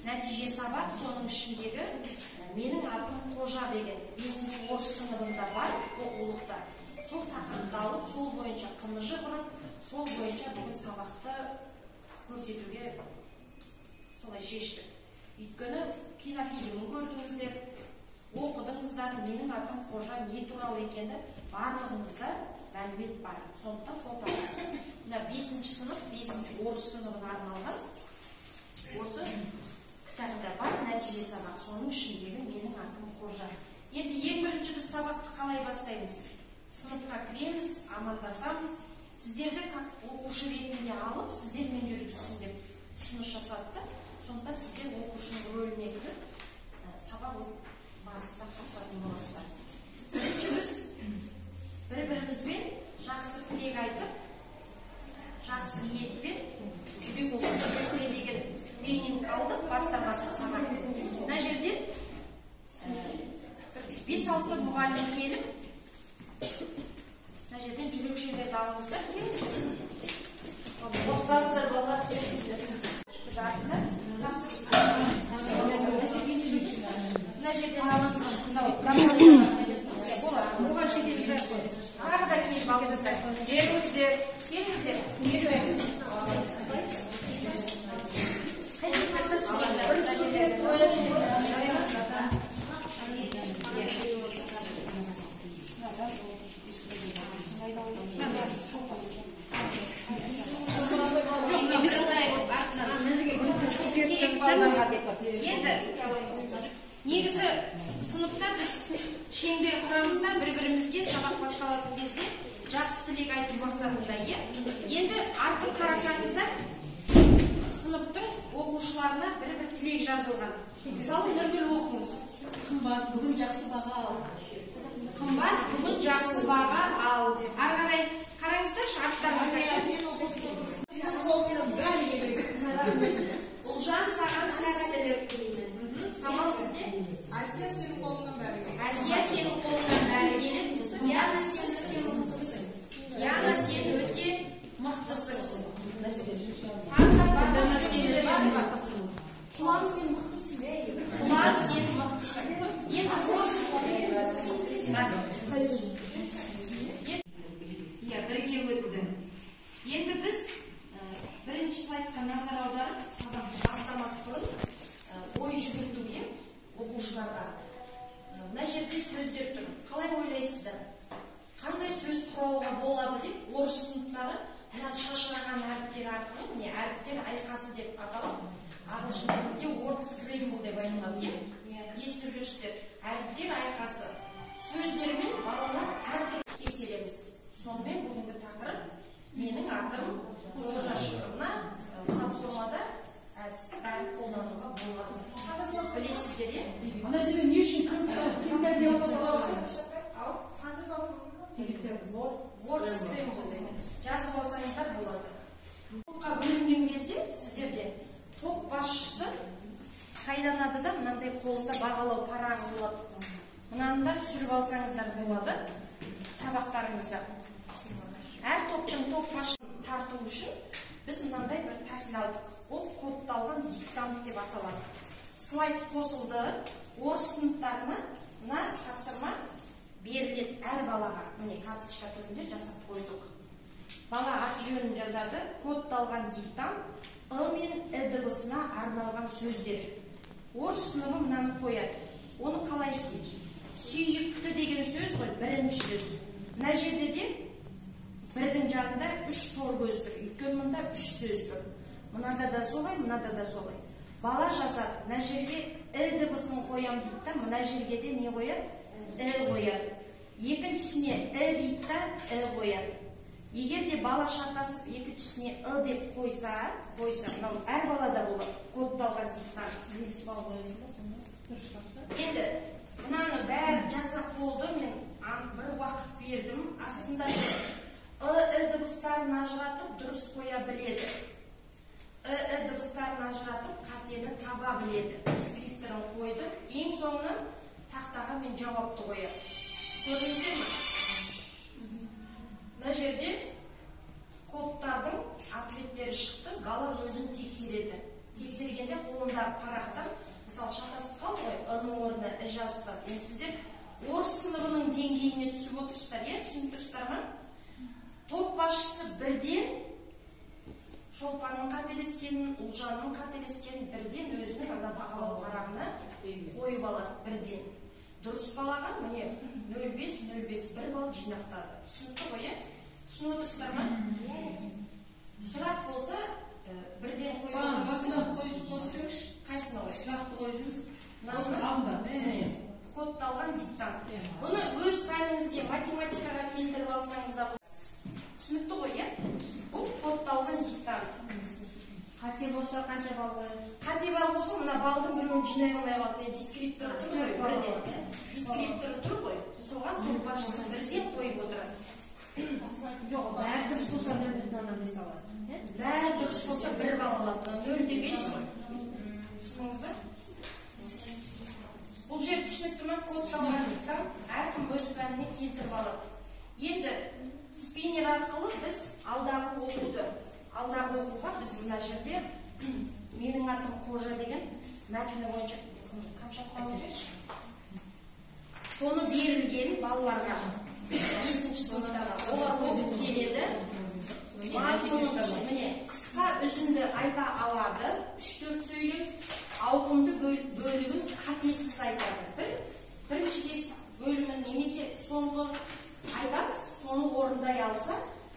нәтиже сабақ, соның ішіндегі менің атым Қожа деген 5-ші орыс сыныбында бар оқулықта. Сол тақырыпты алып, сол бойынша қымыжы құрып, сол бойынша бүгін сабақты көрсетуге солай шештік. Өйткені кинофильмін көрдіңіздер, оқыдыңыздар, менің атым Қожа не туралы екені барлығыңызда мәлімет бар. Сондықтан сол тақырып. Мына 5-ші сынып, 5-ші орыс сыныбына арналған осы кітапта бар нәтиже сабақ. Соның ішіндегі менің атым Қожа. Енді ең бірінші біз сабақты қалай бастаймыз? Сыныпқа кіреміз, амандасамыз. Сіздерді оқушы ретінде алып, сіздермен жүргізсін деп ұсыныс жасады. Сондықтан сіздер оқушының рөліне кіріп, сабақ барысында қатысатын боласыздар. Бірінші біз бір-бірімізбен жақсы тілек айтып, жақсы ниетпен жүрекпен деген тренинг алдық, бастамасы сабақ. Мына жерде 5-6 мұғалім келіп, мына жерден жүрекшелерді алыңыздар, келіңіздер. Қостаңыздар балалар, келіңіздер. Біз артында мына жерден алыңыздар. Бұған шекелдер қой. Тағы да келіп алыңыздар. Келіңіздер. Келіңіздер. Енді негізі сыныпта біз шеңбер құрамызда бір-бірімізге сабақ басталатын кезде жақсы тілек айту мақсатында. Енді артын қарасаңыздар, сыныптың оқушыларына бір-бір тілек жазылған. Мысалы, нөмір оқыңыз. Қымбат, бүгін жақсы баға ал. Қымбат, бүгін жақсы баға ал. Ары қарай қараңыздар, шарттарыңыздар. Ұлжан саған сәттілік тілеймін. Самал сізде? Әсия сенің қолыңнан бәрі келеді. Әсия сенің қолыңнан бәрі келеді. Диана сен өте мықтысың. Диана сен өте мықтысың. Құлан сен мықтысың. Құлан сен мықтысың. Бірге өтті. Енді біз бірінші слайдқа назар аударып, сабақ бастамас бұрын ой жүгіртуге оқушыларға. Мына жерде сөздер тұр. Қалай ойлайсыздар? Қандай сөз құрауға болады деп, орыс сыныптары мына шашыраған әріптер арқылы, міне әріптер айқасы деп аталады. Ағылшын тілінде word scramble деп айтылады. Естіп жүрсіздер. Әріптер айқасы. Сөздермен балалар әртүрлі тексереміз. Сонымен бүгінгі тақырып менің атым Қожа шыққанына платформада әдісті бәрі қолдануға болады. Білесіздер, Ана жерде не үшін кімдер деп отырған? word scramble деген. Жазып алсаңыздар болады. Топқа бөлінген кезде сіздерде топ басшысы сайланады да, мынандай қолында бағалау парағы болады. Мынаны да түсіріп алсаңыздар болады сабақтарыңызда. Әр топтың топ басшысын тарту үшін біз мынандай бір тәсіл алдық. Ол кодталған диктант деп аталады. Слайд қосылды. Орыс сыныптарына мына тапсырма беріледі әр балаға. Міне карточка түрінде жасап қойдық. Бала аты жөнін жазады. Кодталған диктант ы мен і дыбысына арналған сөздер. Орыс сыныбы мынаны қояды. Оны қалай істейді? Сүйікті деген сөз ғой, бірінші сөз. Мына жерде де бірдің жанында 3 тор көз тұр. Өйткені мұнда 3 сөз тұр. Мынада да солай, мынада да солай. Бала жазады. Мына жерге і дыбысын қоям дейді да, мына жерге де не қояды? І қояды. Екіншісіне і дейді да, і қояды. Егер де бала шатасып екіншісіне і деп қойса, мынау әр балада болады. Кодталған диктант. Енді мынаны бәрі жасап болды. Мен бір уақыт бердім. Астында і дыбыстарын ажыратып дұрыс қоя біледі. І дыбыстарын ажыратып қатені таба біледі. Скрипторын қойды. Ең соңынан тақтаға мен жауапты қоямын. Көрдіңіздер ме? Мына жерде кодтардың ответтері шықты. Бала өзін тексереді. тексергенде қолындағы парақтан мысалы шатасып қалды ғой, ының орнына і жазып жатыр. Енді сіздер орыс сыныбының деңгейіне түсіп отырсыздар, түсініп тұрсыздар ма? Топ басшысы бірден Шолпанның қателескенін, Ұлжанның қателескенін бірден өзінің ана бағалау парағына қойып алады, бірден. Дұрыс балаға міне 0,5 1 балл жинақтады. Түсінікті ғой, түсініп отырсыздар ма? Сұрақ болса бірден қойып алады. Басына қойып қойсаңыз, қайсына ғой? сұрақты қойыңыз. Алдында. Кодталған диктант. Бұны өз пәніңізге математикаға келтіріп алсаңыз да түсінікті ғой, бұл кодталған диктант. Қате болса қанша балл қояды? Қате балл болса, мына балдың біреуін жинай алмай қалды. Дискрипторы тұр ғой, бірден. Дискрипторы тұр ғой, соған топ басшысы бірден қойып отырады. Жоқ, бәрі дұрыс болса 0,5 алады. Бәрі дұрыс болса 1 балл алады. 0,5 ғой. Түсініңіз ба? Бұл жер түсінікті ме? Кодталған диктант әркім өз пәніне келтіріп алады. Енді спиннер арқылы біз алдағы оқуға біз мына жерде менің атым Қожа деген мәтіні бойынша қамшатқан жүрші. Соны берілген балаларға 5-ші сыныптарға олар оқып келеді. Міне қысқа үзінді айта алады, 3-4 сөйлеп ауқымды бөлігін қатесіз айтады. Бірінші бөлімін немесе соңғы айтамыз, соны орындай алса,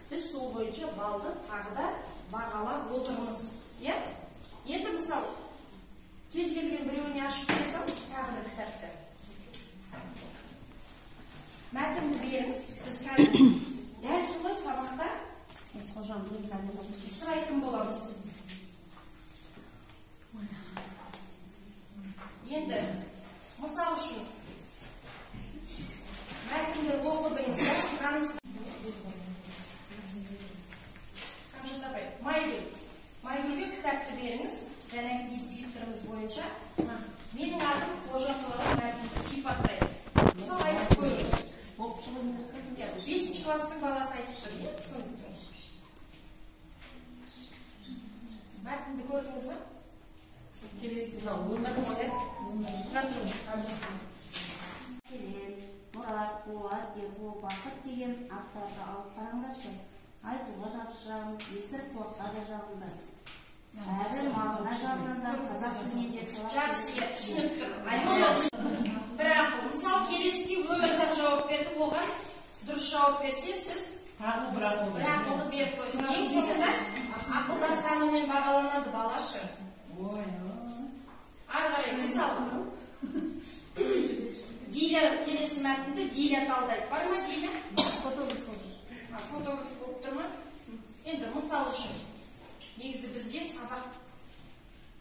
біз сол бойынша балды тағы да бағалап отырмыз. Енді мысал, кез келген біреуіне ашып берсем, тағы да кітапты. Мәтінді беріңіз, біз қазір дәл солай сабақта сұрайтын боламыз. Енді, мысал үшін, мәтінді оқыдыңыз, Майгүлге кітапты беріңіз, және дискрипторымыз бойынша. Менің атым Қожа туралы мәтінді сипаттайды. Мысал айтып көріңіз. 5-ші кластың баласы айтып тұр, мәтінді көрдіңіз бе? Келесі Мұрат, Болат, Ербол, Бақыт деген аттарды алып қараңдаршы. Айтуға тапсырамын, есір қорқа да жағында. Әрі мағына жағында қазақ тілінде жақсы, түсінікті. Бірақ, мысал келесіге өзі жауап берді, оған дұрыс жауап берсе, сіз бір ақылды беріп қойсын. Ең соңында ақылдар санымен бағаланады балашы. Арғарай, мысал. Диля келесі мәтінді Диля талдайды. Бар ма Диля? Фотограф болып тұр ма? Енді мысал үшін. Негізі бізге сабақ,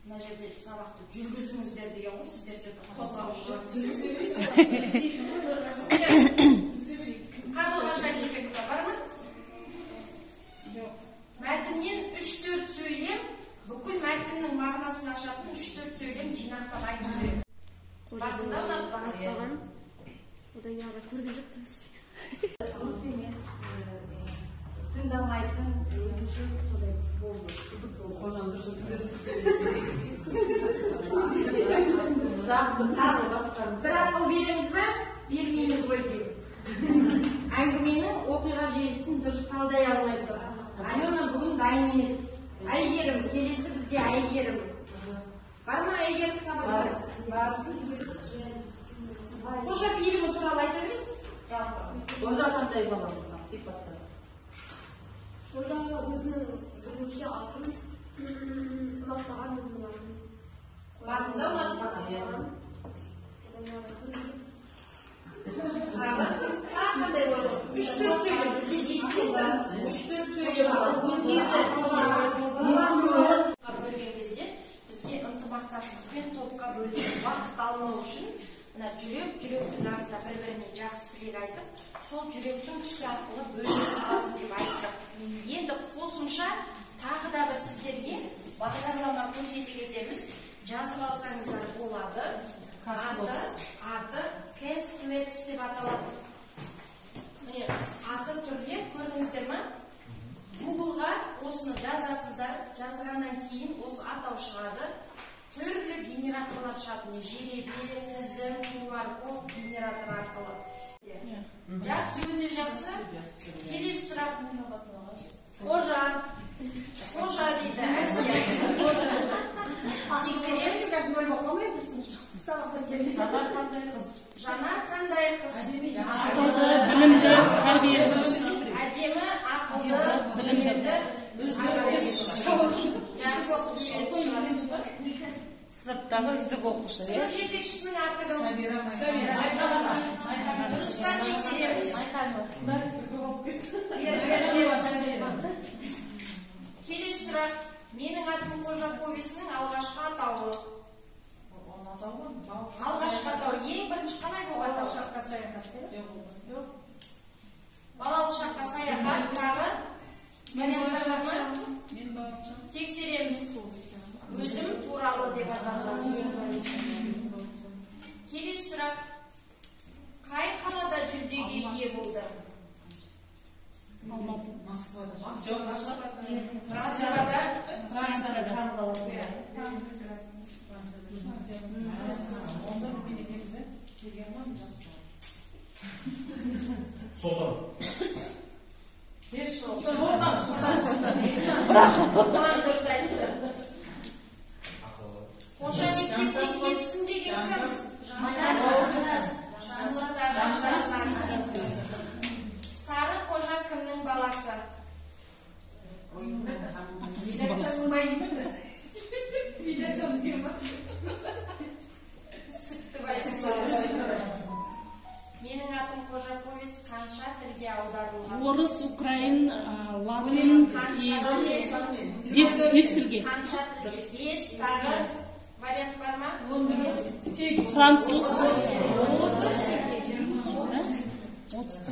мына жерде сабақты жүргізіңіздер деген ғой, сіздер жерде қозғалып жүргізіңіздер. Қарлығаш әдебиетті бар ма? Мәтіннен 3-4 сөйлем, бүкіл мәтіннің мағынасын ашатын 3-4 сөйлем жинақтап айту керек. Басында ұнатпаған. Одан яғы көрген жоқтыңыз. Дұрыс емес. Тыңдамайтын өзінше солай болды. Қызық болды. Жақсы, тағы басқарымыз. Бір ақыл береміз бе? Бермейміз ғой деймін. Әңгіменің оқиға желісін дұрыс талдай алмай тұр. Алена бүгін дайын емес. Әйгерім, келесі бізде Әйгерім. Бар ма Әйгерім сабақтар? Бар. Қожа фильмі туралы айта бересіз? Қожа қандай баламыз? Сипатта. Қожа өзінің бірінші атын ұнатпаған өзінің атын. Басында ұнатпаған. Қандай ойлы? 3-4 сөйлем, бізде дискетті. 3-4 сөйлем. Бөлген кезде бізге ынтымақтастықпен топқа бөлген уақыт алмау үшін жүректің артында бір-біріне жақсы тілек айтып, сол жүректің түсі арқылы бөліне саламыз деп айттық. Енді қосымша тағы да бір сіздерге бағдарлама көрсете кетеміз. Жазып алсаңыздар болады. Аты Кестлетс деп аталады. Міне, аты түрде көрдіңіздер ме? Google'ға осыны жазасыздар, жазғаннан кейін осы атау шығады. Түрлі генераторлар шығады. Жеребе, тізім, QR код генератор арқылы. Жақсы, өте жақсы. Келесі сұрақ. Қожа дейді. Тексереміз. Жанар қандай қыз? Білімді, тәрбиелі. Әдемі, ақылды, білімді, Сыныптағы үздік оқушы. сынып жетекшісінің аты кім? Дұрыстан тексереміз. Келесі сұрақ. Менің атым Қожа повесінің алғашқы атауы. Алғашқы атауы. Ең бірінші қалай болған? Балалық шаққа саяхат, тағы варианттар бар ма? Тексереміз. Өзім туралы деп аталған. Келесі сұрақ. Қай қалада жүлдеге ие болды? Францияда. Солдан. Дұрыс айтты. Қожа мектепке кетсін деген кім? Сары қожа кімнің баласы? Сүтті Менің атым Қожа повесть қанша тілге аударылған? Орыс, украин, латин, бес тілге. Қанша тілге? 5 тағы вариант бар ма? Француз.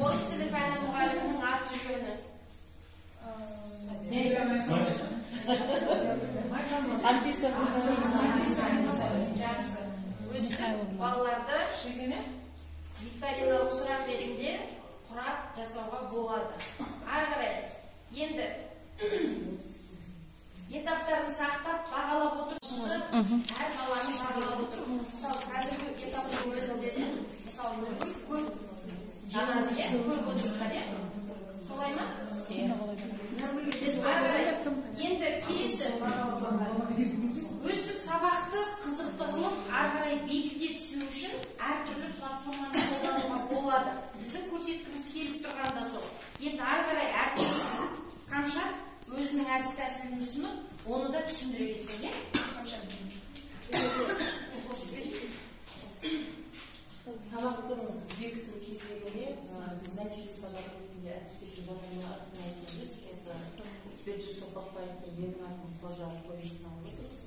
Орыс тілі пәні мұғалімінің аты жөні. Альбиса. Жақсы. Өстіп балаларды викториналық сұрақ ретінде құрап жасауға болады. Ары қарай. Енді этаптарын сақтап бағалап отырсыз. Әр баланы бағалап отыр. Мысалы, қазіргі этаптың өзінде де, мысалы, көп жинады, көп отырсыздар, солай ма? Ары қарай. Енді келесі өстіп сабақты қызықты қылып, ары қарай бекіте түсу үшін әртүрлі платформаны қолдануға болады. Біздің көрсеткіміз келіп тұрғанда сол. Енді ары қарай әртүрлі Қамшат өзінің әдіс тәсілін ұсынып, оны да түсіндіре кетсең, е? Сабақтың бекіту кезеңіне біз нәтиже сабағында әріптесім жағдайына атын айтамыз. Бекжи Сопақбаевтың менің атым Қожа повесін алып отырмыз.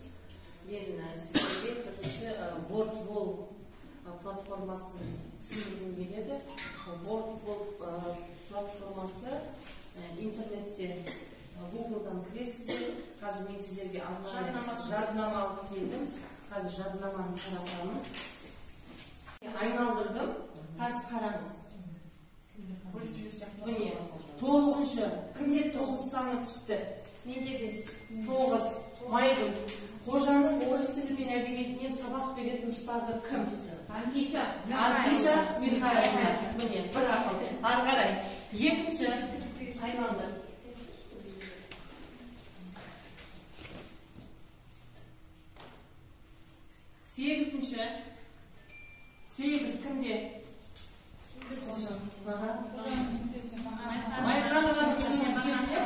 Мен сіздерге бірінші WordWall платформасын түсіндіргім келеді. WordWall платформасы интернетте Google'дан кіресіздер. Қазір мен сіздерге жадынама алып келдім. Қазір жадынаманы қаратамын. Айналдырдым. Қазір қараңыз. Міне, 9-шы. Кімде 9 саны түсті? Менде 5. 9. Майгүл. Қожаның орыс тілі мен әдебиетінен сабақ беретін ұстазы кім? Анфиса Михайловна. Міне, бір ақыл. Ары қарай. 2-ші. Айналдыр. 8-ші. 8 кімде? Майқанованың кезінде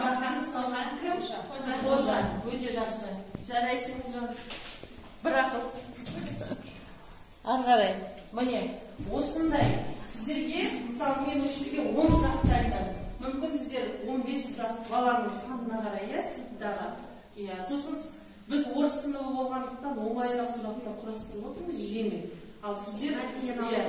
бақаны салған кім? Қожа. Өте жақсы. Жарайсыңыз жан. Бір ақыл. Ары қарай. Міне, осындай сіздерге, мысалы, мен үшіге 10 сұрақты айтам. Мүмкін сіздер 15 сұрақ баланың санына қарай, сыныптағы. Сосын біз орыс сыныбы болғандықтан оңайырақ сұрақтар құрастырып отырмыз, жеңіл. Ал сіздер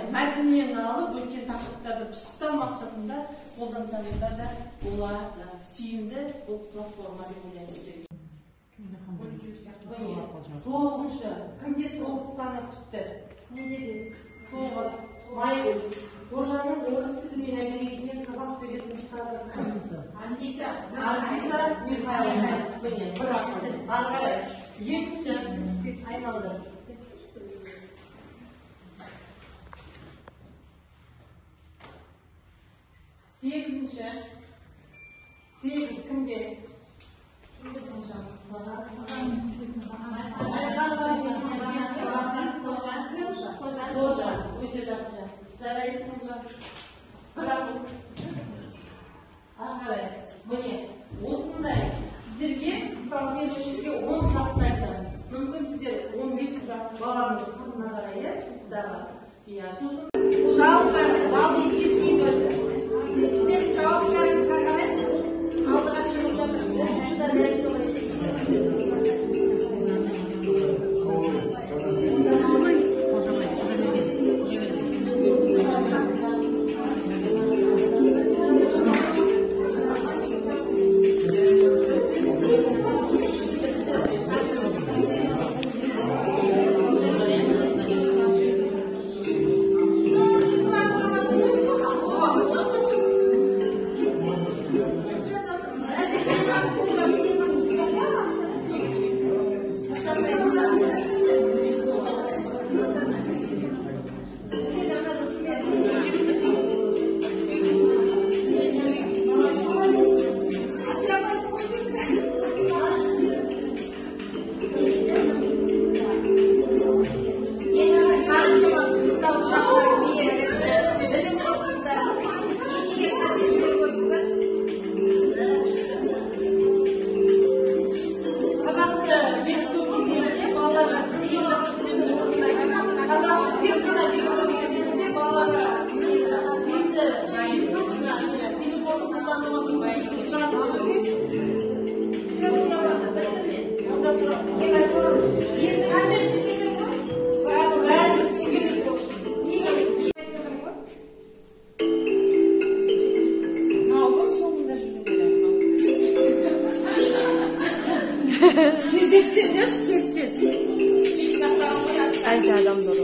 мәтіннен алып, өткен тақырыптарды пысықтау мақсатында қолдансаңыздар да болады. Тиімді бұл платформа деп ойлаймын сіздерге. 9-шы. Кімде 9 саны түсті? 9. Майгүл. Қожаның орыс тілімен әдебиетінен сабақ беретін ұстазы кім? Альбиса Михайловна. Міне, бір ақыл. Ары қарай. Екінші айналды. Сегізінші. Сегіз кімде? Қожа. Өте жақсы. Жарайсыңыз ба? Бірақ ағай, міне осындай сіздерге мысалы мен үшке 10 сұрақты айтам. Мүмкін сіздер 15 сұрақ баланың сұрағына қарай сосын жалпы балды ескертпей бөлді. Сіздер жауаптарыңызға қарай алдыға шығып жатыр. Оқушыдар Анча адамдар.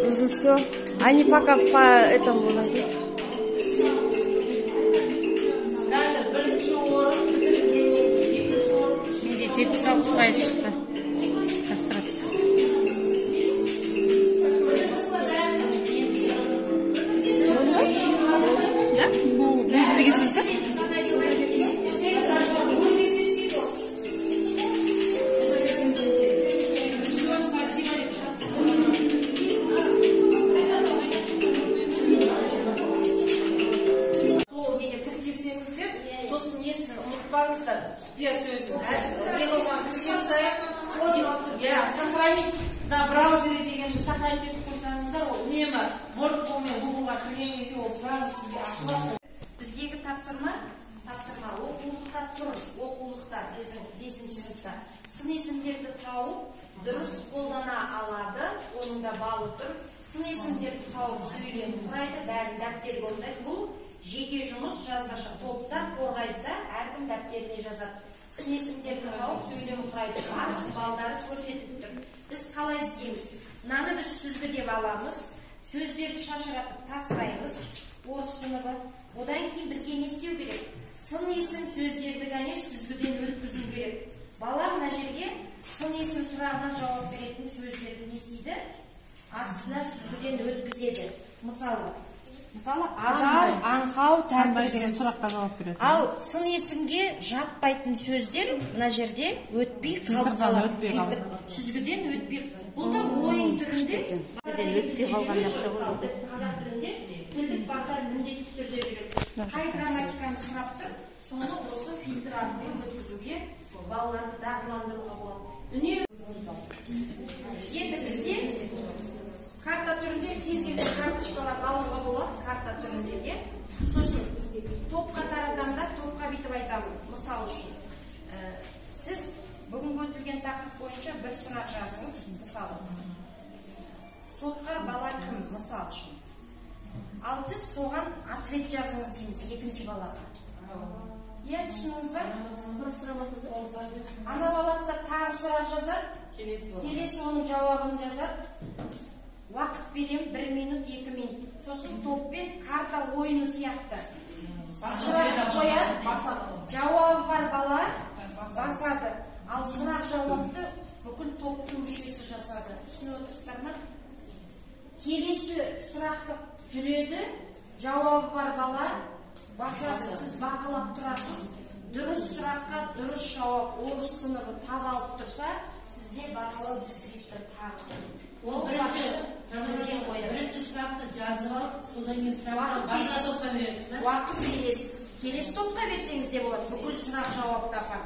Уже все. Они пока по этому найдут. Видите, 76 шықты. Кастрация. Да? Бұл деген сөз да? Құпия сөзін сохранить на браузере дегенді сохранить етіп қойсаңыздар, ол үнемі вордпен гуглға кірген кезде ол сразу сізге ашылады. Біздегі тапсырма оқулықта тұр. Оқулықта біздің 5-ші сыныпта сын есімдерді тауып дұрыс қолдана алады. Оның да балы тұр. Сын есімдерді тауып сөйлем құрайды, бәрін дәптерге орындайды. Бұл жеке жұмыс, жазбаша топта қорғайды да, әркім дәптеріне жазады. Сын есімдерді тауып сөйлем құрайды. Барлық балдары көрсетіп тұр. Біз қалай істейміз? Мынаны біз сүзгі деп аламыз. Сөздерді шашыратып тастаймыз. Орыс сыныбы. Одан кейін бізге не істеу керек? Сын есім сөздерді ғана сүзгіден өткізу керек. Бала мына жерге сын есім сұрағына жауап беретін сөздерді не істейді? Астына сүзгіден өткізеді. Мысалы, адал, аңқау, тәртіп деген сұраққа жауап береді. Ал сын есімге жатпайтын сөздер мына жерде өтпей қалып қалады. Сүзгіден өтпей. Бұл да ойын түрінде өтпей қалған нәрсе болады. Қазақ тілінде тілдік бағдар міндетті түрде жүреді. Қай грамматиканы сұрап тұр, соны осы фильтр арқылы өткізуге балаларды дағдыландыруға болады. Енді бізде карта түрінде кез келген карточкаларды алуға болады, карта түрінде. Сосын топқа таратамда, топқа бүйтіп айтамын. Мысал үшін, сіз бүгінгі өтілген тақырып бойынша бір сұрақ жазыңыз. Мысалы, сотқар бала кім? Мысал үшін. Ал сіз соған ответ жазыңыз дейміз екінші балаға. Түсіңіз ба? Ана балада тағы сұрақ жазады, келесі оның жауабын жазады. уақыт берем, 1 минут, 2 минут. Сосын топпен карта ойыны сияқты. Сұрақ қояды, жауабы бар бала басады. Ал сұрақ жауапты бүкіл топтың мүшесі жасады. Түсініп отырсыздар ма? Келесі сұрақты жүреді, жауабы бар бала басады. Сіз бақылап тұрасыз. Дұрыс сұраққа дұрыс жауап орыс сыныбы таба алып тұрса, сізде бақылау дискриптор тағы. Ол бірінші сұрақты жазып алып, содан кейін сұрақты басқа топқа бересіз. Уақыт бересіз. Келесі топқа берсеңіз де болады. Бүкіл сұрақ жауапта бар.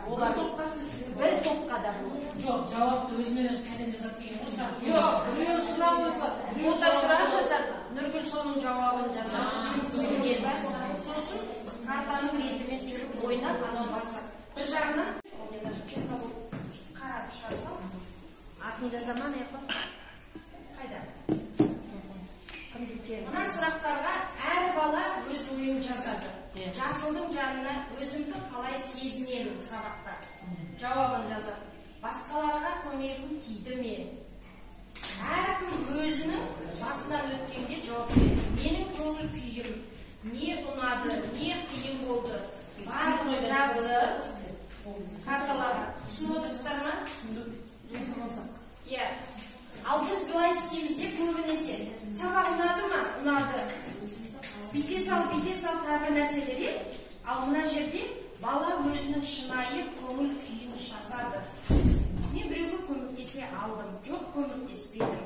Бір топқа да болады. Жоқ, жауапты өзімен өзі кәден жазады деген ғой сұрақ. Жоқ, біреу сұрақ болса, Ота сұрақ жазады, Нұргүл соның жауабын жазады. Сосын картаның ретімен жүріп ойнап, анау басады. Бір жағынан қарап шығарсам, артында заман қайда? Мына сұрақтарға әр бала өз ойын жазады. Жасылдың жанына өзімді қалай сезінемін сабақта. Жауабын жазады. Басқаларға көмегім тиді ме? Әркім өзінің басынан өткенде жауап береді. Менің көңіл күйім не ұнады, не қиын болды. Барлығы жазды. Карталарға. Түсініп отырсыздар ма? Иә. Ал біз былай істейміз де көбінесе. Сабақ ұнады ма? Ұнады. Бүйте сал, тағы нәрселер. Ал мына жерде бала өзінің шынайы көңіл күйін жазады. Мен біреуге көмектесе алдым, жоқ көмектеспедім.